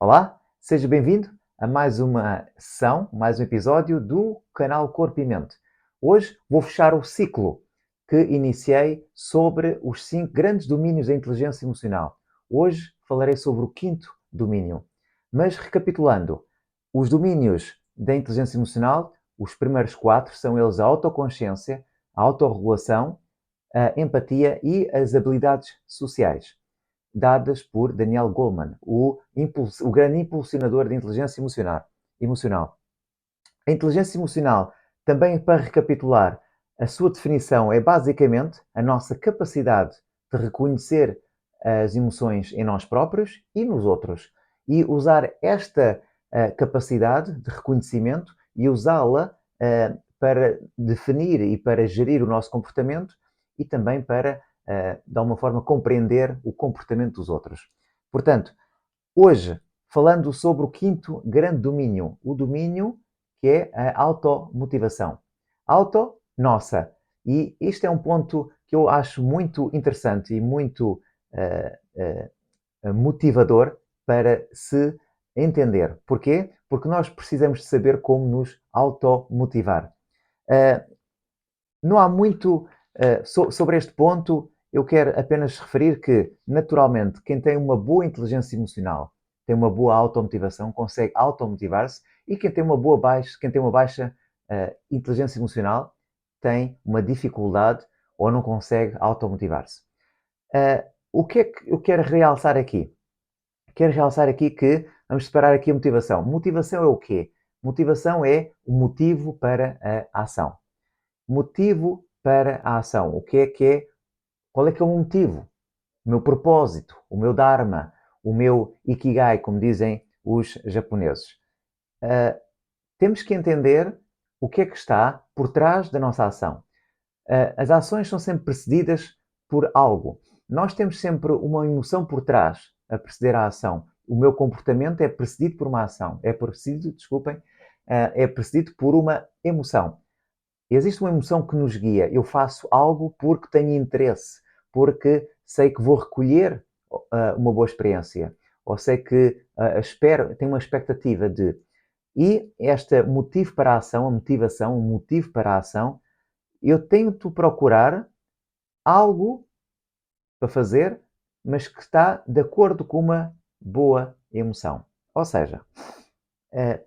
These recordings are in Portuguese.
Olá, seja bem-vindo a mais uma sessão, mais um episódio do canal Corpo e Mente. Hoje vou fechar o ciclo que iniciei sobre os 5 grandes domínios da inteligência emocional. Hoje falarei sobre o quinto domínio. Mas recapitulando, os domínios da inteligência emocional, os primeiros 4 são eles a autoconsciência, a autorregulação, a empatia e as habilidades sociais, dadas por Daniel Goleman, o grande impulsionador da inteligência emocional. A inteligência emocional, também para recapitular, a sua definição é basicamente a nossa capacidade de reconhecer as emoções em nós próprios e nos outros e usar esta capacidade de reconhecimento e usá-la para definir e para gerir o nosso comportamento e também para, de alguma forma, compreender o comportamento dos outros. Portanto, hoje, falando sobre o quinto grande domínio, o domínio que é a automotivação. Auto, nossa. E este é um ponto que eu acho muito interessante e muito motivador para se entender. Porquê? Porque nós precisamos de saber como nos automotivar. Não há muito sobre este ponto. Eu quero apenas referir que, naturalmente, quem tem uma boa inteligência emocional, tem uma boa automotivação, consegue automotivar-se, e quem tem uma baixa inteligência emocional tem uma dificuldade ou não consegue automotivar-se. O que é que eu quero realçar aqui? Quero realçar aqui que vamos separar aqui a motivação. Motivação é o quê? Motivação é o motivo para a ação. Motivo para a ação. O que é? Qual é que é o meu motivo? O meu propósito, o meu dharma, o meu ikigai, como dizem os japoneses. Temos que entender o que é que está por trás da nossa ação. As ações são sempre precedidas por algo. Nós temos sempre uma emoção por trás a preceder a ação. O meu comportamento é precedido por uma ação. É precedido por uma emoção. Existe uma emoção que nos guia. Eu faço algo porque tenho interesse, porque sei que vou recolher uma boa experiência, ou sei que tenho uma expectativa de. E este motivo para a ação, a motivação, o motivo para a ação, eu tento procurar algo para fazer, mas que está de acordo com uma boa emoção. Ou seja,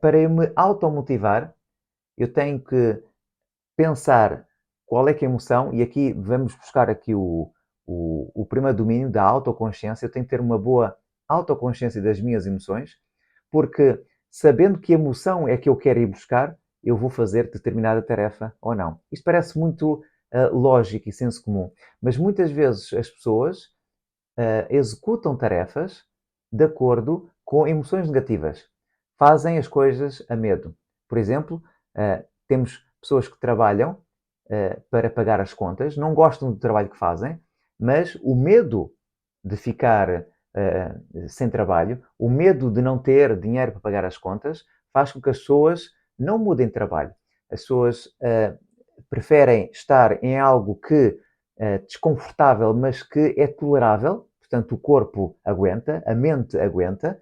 para eu me automotivar, eu tenho que pensar qual é que é a emoção, e aqui vamos buscar aqui o primeiro domínio da autoconsciência. Eu tenho que ter uma boa autoconsciência das minhas emoções, porque sabendo que emoção é que eu quero ir buscar, eu vou fazer determinada tarefa ou não. Isto parece muito lógico e senso comum, mas muitas vezes as pessoas executam tarefas de acordo com emoções negativas. Fazem as coisas a medo. Por exemplo, temos pessoas que trabalham para pagar as contas, não gostam do trabalho que fazem, mas o medo de ficar sem trabalho, o medo de não ter dinheiro para pagar as contas, faz com que as pessoas não mudem de trabalho. As pessoas preferem estar em algo que desconfortável, mas que é tolerável. Portanto, o corpo aguenta, a mente aguenta,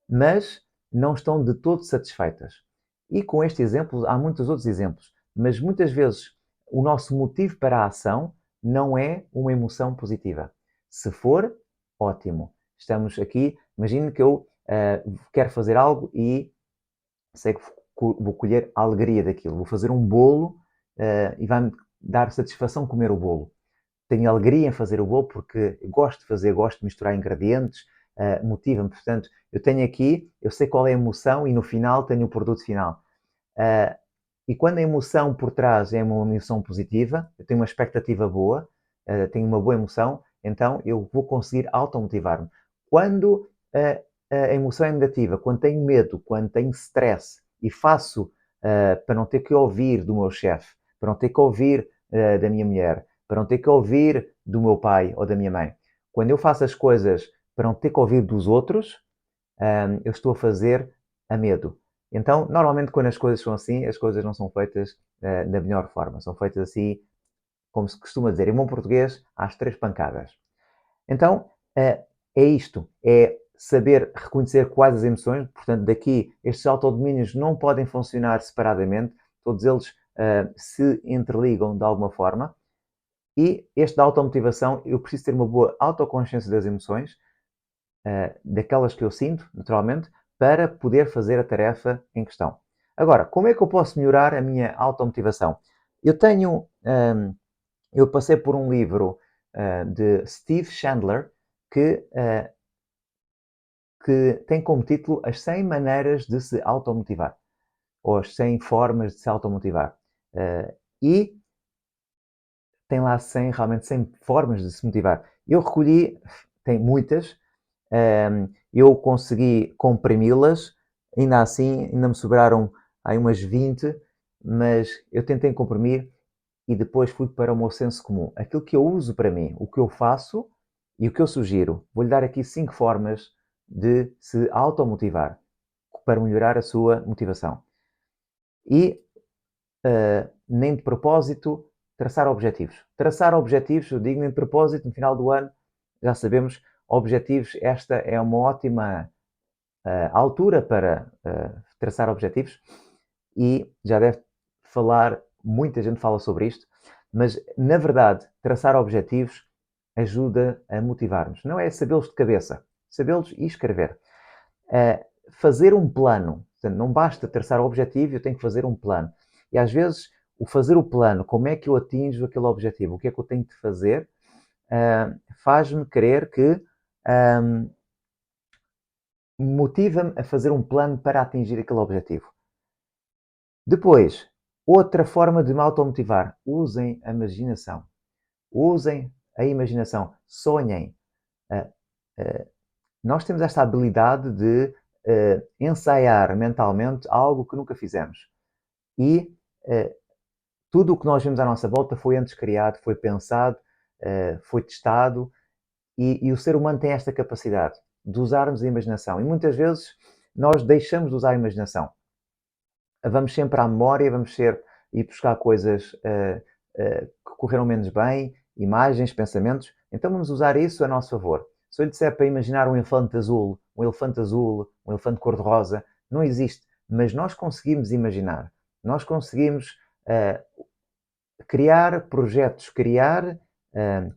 mas não estão de todo satisfeitas. E com este exemplo, há muitos outros exemplos, mas muitas vezes o nosso motivo para a ação não é uma emoção positiva. Se for, ótimo. Estamos aqui, imagine que eu quero fazer algo e sei que vou colher a alegria daquilo. Vou fazer um bolo e vai-me dar satisfação comer o bolo. Tenho alegria em fazer o bolo porque gosto de fazer, gosto de misturar ingredientes, motiva-me. Portanto, eu tenho aqui, eu sei qual é a emoção e no final tenho o produto final. E quando a emoção por trás é uma emoção positiva, eu tenho uma expectativa boa, tenho uma boa emoção, então eu vou conseguir automotivar-me. Quando a emoção é negativa, quando tenho medo, quando tenho stress e faço para não ter que ouvir do meu chefe, para não ter que ouvir da minha mulher, para não ter que ouvir do meu pai ou da minha mãe. Quando eu faço as coisas para não ter que ouvir dos outros, eu estou a fazer a medo. Então, normalmente, quando as coisas são assim, as coisas não são feitas da melhor forma. São feitas assim, como se costuma dizer, em bom português, às 3 pancadas. Então, é isto. É saber reconhecer quais as emoções, portanto, daqui estes autodomínios não podem funcionar separadamente, todos eles se interligam de alguma forma. E este da automotivação, eu preciso ter uma boa autoconsciência das emoções, daquelas que eu sinto, naturalmente, para poder fazer a tarefa em questão. Agora, como é que eu posso melhorar a minha automotivação? Eu passei por um livro de Steve Chandler que tem como título As 100 Maneiras de se Automotivar, ou As 100 Formas de se Automotivar. E tem lá realmente 100 formas de se motivar. Eu recolhi, tem muitas, eu consegui comprimi-las, ainda assim, ainda me sobraram aí umas 20, mas eu tentei comprimir e depois fui para o meu senso comum. Aquilo que eu uso para mim, o que eu faço e o que eu sugiro. Vou-lhe dar aqui 5 formas de se automotivar para melhorar a sua motivação. E, nem de propósito, traçar objetivos. Traçar objetivos, eu digo nem de propósito, no final do ano, já sabemos, objetivos, esta é uma ótima altura para traçar objetivos e já deve falar, muita gente fala sobre isto, mas na verdade, traçar objetivos ajuda a motivar-nos. Não é sabê-los de cabeça, sabê-los e escrever. Fazer um plano, portanto, não basta traçar o objetivo, eu tenho que fazer um plano. E às vezes, o fazer o plano, como é que eu atinjo aquele objetivo, o que é que eu tenho de fazer, faz-me crer que motiva-me a fazer um plano para atingir aquele objetivo. Depois, outra forma de me automotivar. Usem a imaginação. Usem a imaginação. Sonhem. Nós temos esta habilidade de ensaiar mentalmente algo que nunca fizemos. E tudo o que nós vemos à nossa volta foi antes criado, foi pensado, foi testado. E o ser humano tem esta capacidade de usarmos a imaginação. E muitas vezes nós deixamos de usar a imaginação. Vamos sempre à memória, vamos ir buscar coisas que correram menos bem, imagens, pensamentos. Então vamos usar isso a nosso favor. Se eu lhe disser para imaginar um elefante azul, um elefante cor-de-rosa, não existe. Mas nós conseguimos imaginar. Nós conseguimos criar projetos, criar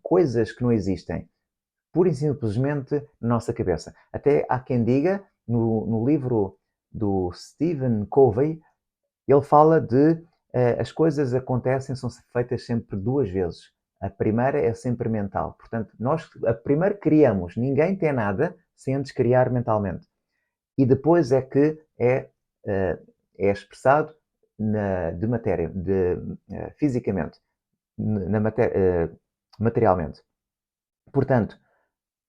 coisas que não existem. Pura e simplesmente na nossa cabeça. Até há quem diga, no livro do Stephen Covey, ele fala de as coisas acontecem, são feitas sempre duas vezes. A primeira é sempre mental. Portanto, nós primeiro criamos, ninguém tem nada sem antes criar mentalmente. E depois é que é expressado de matéria, fisicamente, materialmente. Portanto,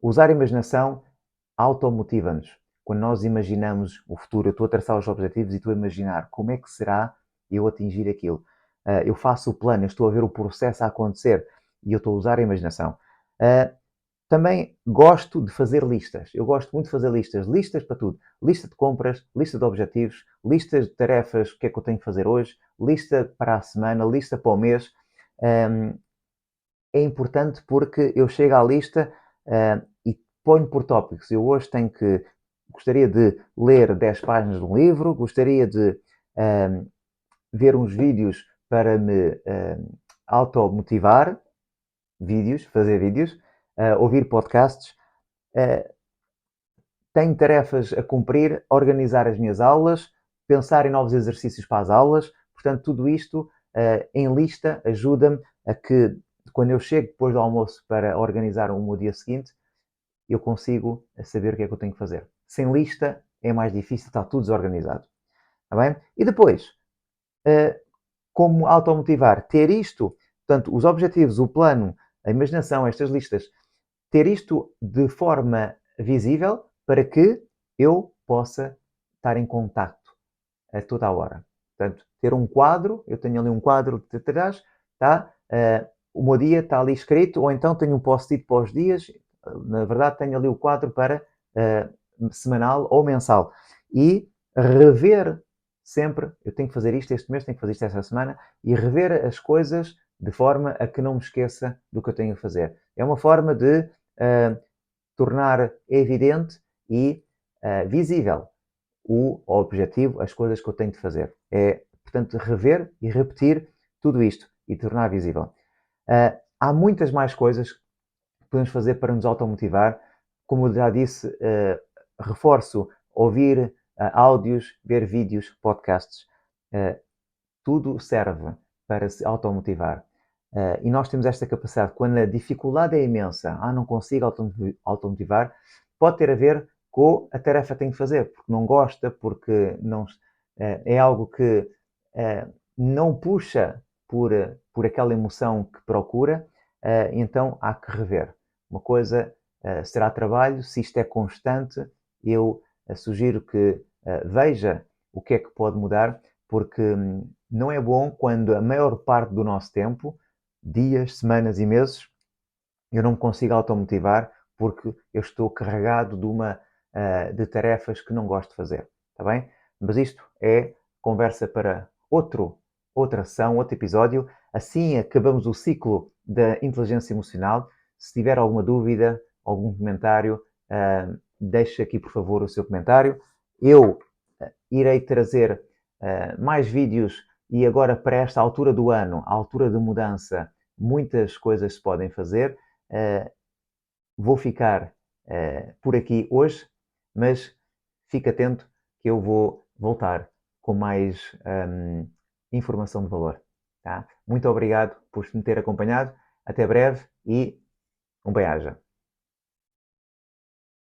usar a imaginação automotiva-nos. Quando nós imaginamos o futuro, eu estou a traçar os objetivos e estou a imaginar como é que será eu atingir aquilo. Eu faço o plano, eu estou a ver o processo a acontecer e eu estou a usar a imaginação. Também gosto de fazer listas. Eu gosto muito de fazer listas. Listas para tudo. Lista de compras, lista de objetivos, listas de tarefas, o que é que eu tenho que fazer hoje, lista para a semana, lista para o mês. É importante porque eu chego à lista e ponho por tópicos. Eu hoje gostaria de ler 10 páginas de um livro, gostaria de ver uns vídeos para me automotivar, fazer vídeos, ouvir podcasts, tenho tarefas a cumprir, organizar as minhas aulas, pensar em novos exercícios para as aulas. Portanto, tudo isto em lista ajuda-me a que, quando eu chego depois do almoço para organizar o meu dia seguinte, eu consigo saber o que é que eu tenho que fazer. Sem lista é mais difícil, está tudo desorganizado. Está bem? E depois, como automotivar? Ter isto, portanto, os objetivos, o plano, a imaginação, estas listas, ter isto de forma visível para que eu possa estar em contacto a toda a hora. Portanto, ter um quadro, eu tenho ali um quadro de trás, tá? O meu dia está ali escrito, ou então tenho um post-it para os dias, na verdade tenho ali o quadro para semanal ou mensal. E rever sempre, eu tenho que fazer isto este mês, tenho que fazer isto esta semana, e rever as coisas de forma a que não me esqueça do que eu tenho a fazer. É uma forma de tornar evidente e visível o objetivo, as coisas que eu tenho de fazer. É, portanto, rever e repetir tudo isto e tornar visível. Há muitas mais coisas que podemos fazer para nos automotivar. Como eu já disse, reforço ouvir áudios, ver vídeos, podcasts. Tudo serve para se automotivar. E nós temos esta capacidade. Quando a dificuldade é imensa, não consigo automotivar, pode ter a ver com a tarefa que tenho que fazer, porque não gosta, porque não, é algo que não puxa por aquela emoção que procura, então há que rever. Uma coisa será trabalho, se isto é constante, eu sugiro que veja o que é que pode mudar, porque não é bom quando a maior parte do nosso tempo, dias, semanas e meses, eu não me consigo automotivar porque eu estou carregado de tarefas que não gosto de fazer. Está bem? Mas isto é conversa para outra ação, outro episódio. Assim acabamos o ciclo da inteligência emocional. Se tiver alguma dúvida, algum comentário, deixe aqui, por favor, o seu comentário. Eu irei trazer mais vídeos e agora para esta altura do ano, a altura de mudança, muitas coisas se podem fazer. Vou ficar por aqui hoje, mas fique atento que eu vou voltar com mais informação de valor. Tá? Muito obrigado por me ter acompanhado. Até breve e um bem-aja.